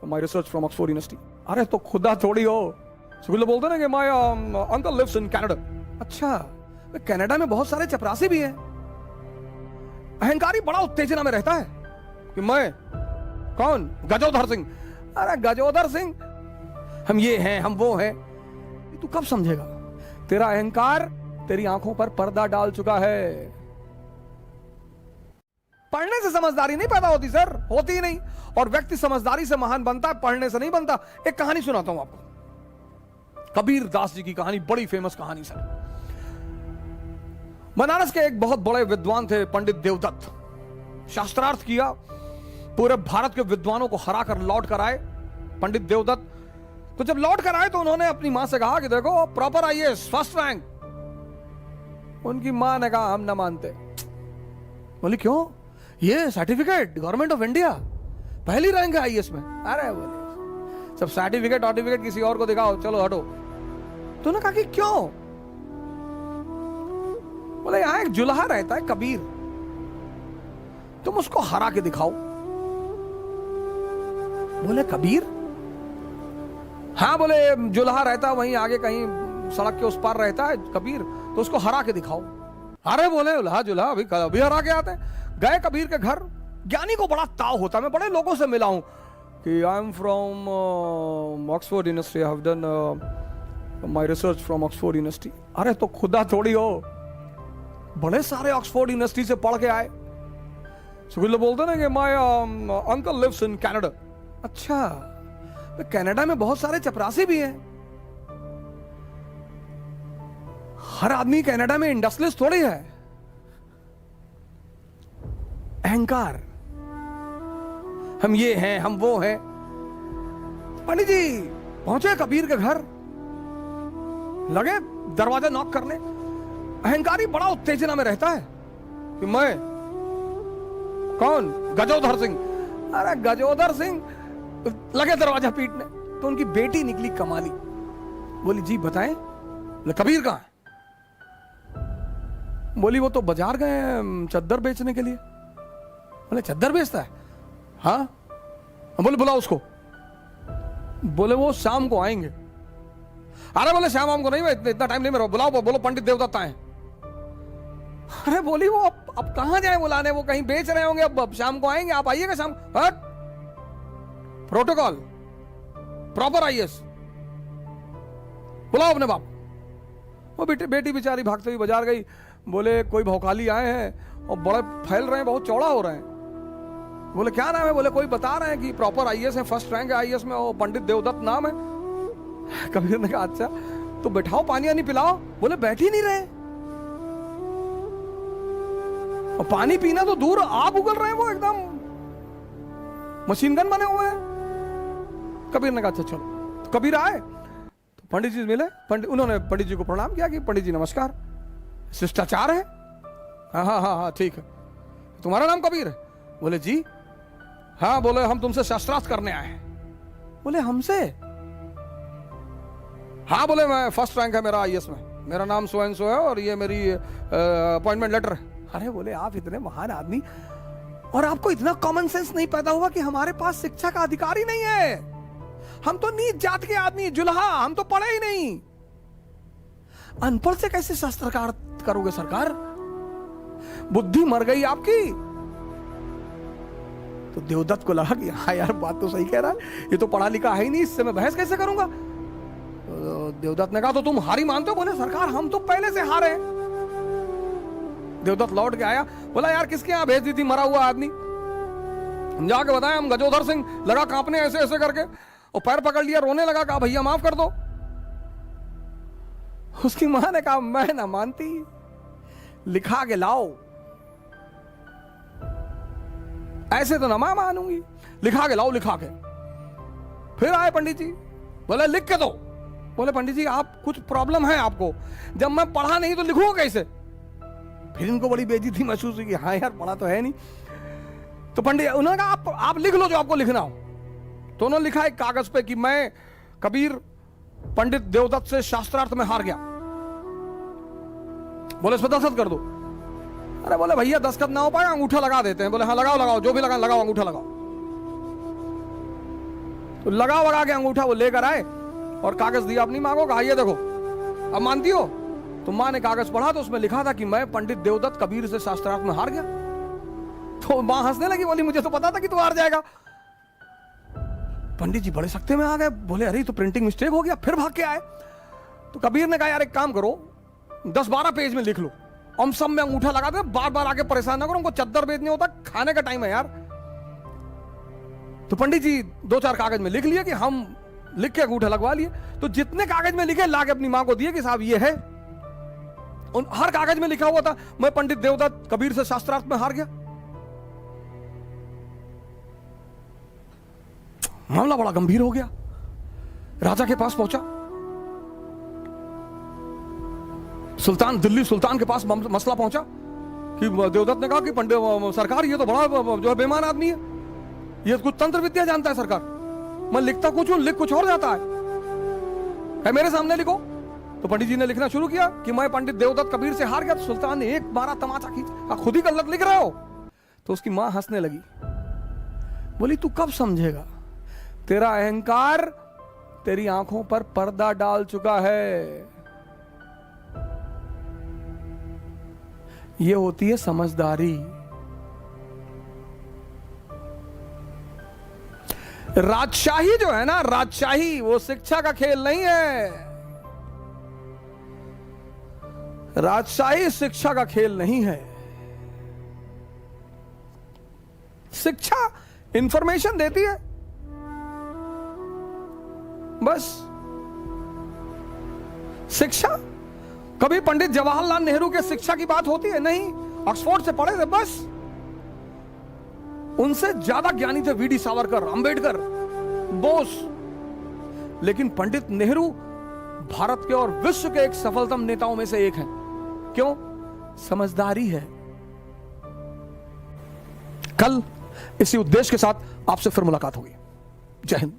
My research from Oxford university. अरे तो खुदा थोड़ी हो, स्कूल बोलते ना कि my uncle lives in Canada. अच्छा, कनाडा में बहुत सारे चपरासी भी हैं। अहंकारी बड़ा उत्तेजना में रहता है कि मैं कौन, गजोधर सिंह। अरे गजोधर सिंह, हम ये हैं, हम वो हैं। तू कब समझेगा? तेरा अहंकार तेरी आंखों पर पर्दा डाल चुका है। पढ़ने से समझदारी नहीं पैदा होती सर, होती ही नहीं। और व्यक्ति समझदारी से महान बनता है, पढ़ने से नहीं बनता। एक कहानी सुनाता हूं आपको, कबीर दास जी की कहानी, बड़ी फेमस कहानी सर। बनारस के एक बहुत बड़े विद्वान थे पंडित देवदत्त। शास्त्रार्थ किया, पूरे भारत के विद्वानों को हरा कर लौट कर आए पंडित देवदत्त। तो जब लौट कर आए तो उन्होंने अपनी मां से कहा कि देखो प्रॉपर आईएएस फर्स्ट रैंक। उनकी मां ने कहा हम ना मानते। बोली क्यों? ये सर्टिफिकेट गवर्नमेंट ऑफ इंडिया, पहली रैंक है आईएएस में। अरे बोले सब सर्टिफिकेट किसी और को दिखाओ, चलो हटो। तो उन्होंने कहा कि क्यों? बोले यहां एक जुल्हा रहता है कबीर, तुम उसको हरा के दिखाओ। बोले कबीर? हाँ, बोले जुल्हा रहता वहीं आगे कहीं सड़क के उस पार रहता है कबीर, तो उसको हरा के दिखाओ। अरे बोले जुल्हा अभी हरा के आते हैं। गए कबीर के घर। ज्ञानी को बड़ा ताव होता, मैं बड़े लोगों से मिला हूं कि I am from Oxford university, I have done my research from Oxford university. अरे तो खुदा थोड़ी हो, बड़े सारे ऑक्सफोर्ड यूनिवर्सिटी से पढ़ के आए। स्कूल बोलते ना कि my uncle lives in Canada. अच्छा, कनाडा में बहुत सारे चपरासी भी हैं। हर आदमी कनाडा में इंडस्ट्रियलिस्ट थोड़ी है। अहंकार, हम ये हैं, हम वो हैं। पंडित जी पहुंचे कबीर के घर, लगे दरवाजा नॉक करने। अहंकारी बड़ा उत्तेजना में रहता है कि मैं कौन, गजोधर सिंह। अरे गजोधर सिंह, लगे दरवाजा पीटने। तो उनकी बेटी निकली कमाली, बोली जी बताएं कबीर कहां है? बोली वो तो बाजार गए चद्दर बेचने के लिए। बोले चद्दर बेचता है? हाँ। बोले बुलाओ उसको। बोले वो शाम को आएंगे। अरे बोले शाम को नहीं, मैं इतना टाइम नहीं मेरा, बुलाओ, बोलो पंडित देवदत्त आए। अरे बोली वो अब कहां जाए बुलाने, वो कहीं बेच रहे होंगे, अब शाम को आएंगे, आप आइएगा शाम। हट, प्रोटोकॉल, प्रॉपर आईएएस, बुलाओ अपने बाप। वो बेटी बेचारी भागते हुई बाजार गई। बोले कोई भौकाली आए हैं और बड़े फैल रहे हैं, बहुत चौड़ा हो रहे हैं। बोले क्या नाम है? बोले कोई बता रहे हैं कि प्रॉपर आईएएस है, फर्स्ट रैंक है आईएएस में, वो पंडित देवदत्त नाम है। कबीर ने कहा अच्छा तो बैठाओ, पानी वानी पिलाओ। बोले बैठ ही नहीं रहे, और पानी पीना तो दूर, आग उगल रहे हैं, वो एकदम मशीन गन बने हुए हैं। कबीर ने कहा अच्छा चलो। तो कबीर आए तो पंडित जी मिले। उन्होंने पंडित जी को प्रणाम किया कि पंडित जी नमस्कार, शिष्टाचार है। हाँ हाँ हाँ हाँ ठीक है, तुम्हारा नाम कबीर है? बोले जी। हाँ, बोले हम तुमसे शास्त्रार्थ करने आए हैं। बोले हमसे? हाँ, बोले मैं फर्स्ट रैंक है मेरा आईएएस में, मेरा नाम सो एंड सो है और ये मेरी अपॉइंटमेंट लेटर है। अरे बोले आप इतने महान आदमी और आपको इतना कॉमन सेंस नहीं पैदा हुआ कि हमारे पास शिक्षा का अधिकार ही नहीं है, हम तो नीच जात के आदमी, जुल्हा, हम तो पढ़े ही नहीं। अनपढ़ से कैसे शास्त्रार्थ करोगे सरकार? बुद्धि मर गई आपकी। तो देवदत्त को लगा कि हाँ यार बात तो सही कह रहा है, ये तो पढ़ा लिखा है ही नहीं, इससे मैं बहस कैसे करूंगा। तो देवदत्त ने कहा तो तुम हारी मानते हो? बोले सरकार हम तो पहले से हारे। देवदत्त लौट के आया, बोला यार किसके यहां भेज दी थी मरा हुआ आदमी? हम जाके बताए हम गजोधर सिंह। लगा कांपने ऐसे ऐसे करके, और पैर पकड़ लिया, रोने लगा, कहा भैया माफ कर दो। उसकी मां ने कहा मैं ना मानती, लिखा के लाओ। ऐसे तो ना मैं मानूंगी, लिखा के लाओ, लिखा के। फिर आए पंडित जी, बोले लिख के दो। बोले पंडित जी आप कुछ प्रॉब्लम है आपको, जब मैं पढ़ा नहीं तो लिखूंगा कैसे? फिर इनको बड़ी बेइज्जती महसूस हुई कि हाँ यार पढ़ा तो है नहीं। तो पंडित उन्होंने कहा आप लिख लो जो आपको लिखना हो। तो उन्होंने लिखा एक कागज पे कि मैं कबीर पंडित देवदत्त से शास्त्रार्थ में हार गया। बोले इस पर दस्तखत कर दो। अरे बोले भैया दस्तखत ना हो पाएगा, अंगूठा लगा देते हैं। बोले हाँ लगाओ लगाओ, जो भी लगा लगाओ, अंगूठा लगाओ। तो लगा वगा के अंगूठा वो लेकर आए और कागज दिया अपनी माँ को, कहा ये देखो, अब मानती हो? तो माँ ने कागज पढ़ा तो उसमें लिखा था कि मैं पंडित देवदत्त कबीर से शास्त्रार्थ में हार गया। तो माँ हंसने लगी, बोली मुझे तो पता था कि तू हार जाएगा। पंडित जी बड़े सख्ते में आ गए, बोले अरे तो प्रिंटिंग मिस्टेक हो गया, फिर भाग के आए। तो कबीर ने कहा यार एक काम करो, 10-12 पेज में लिख लो, हम सब में अंगूठा लगा दे, बार बार आके परेशान ना करो, उनको चद्दर बेचने होता, खाने का टाइम है यार। तो पंडित जी 2-4 कागज में लिख लिए कि हम लिख के अंगूठा लगवा लिए। तो जितने कागज में लिखे ला के अपनी मां को दिए कि साहब ये है। उन हर कागज में लिखा हुआ था मैं पंडित देवदत्त कबीर से शास्त्रार्थ में हार गया। मामला बड़ा गंभीर हो गया, राजा के पास पहुंचा। सुल्तान, दिल्ली सुल्तान के पास मसला पहुंचा कि देवदत्त ने कहा कि पंडित सरकार ये तो बड़ा जो है बेईमान आदमी है, ये कुछ तंत्र विद्या जानता है सरकार, मैं लिखता कुछ हूं, लिख कुछ और जाता है मेरे सामने लिखो। तो पंडित जी ने लिखना शुरू किया कि मैं पंडित देवदत्त कबीर से हार गया। तो सुल्तान ने एक बारा तमाचा खींचा, खुद ही गलत लिख रहे हो। तो उसकी मां हंसने लगी, बोली तू कब समझेगा, तेरा अहंकार तेरी आंखों पर पर्दा डाल चुका है। ये होती है समझदारी। राजशाही जो है ना, राजशाही वो शिक्षा का खेल नहीं है। राजशाही शिक्षा का खेल नहीं है। शिक्षा इंफॉर्मेशन देती है बस। शिक्षा, कभी पंडित जवाहरलाल नेहरू के शिक्षा की बात होती है? नहीं, ऑक्सफोर्ड से पढ़े थे बस। उनसे ज्यादा ज्ञानी थे वीडी सावरकर, अंबेडकर, बोस। लेकिन पंडित नेहरू भारत के और विश्व के एक सफलतम नेताओं में से एक हैं। क्यों? समझदारी है। कल इसी उद्देश्य के साथ आपसे फिर मुलाकात होगी। जय हिंद।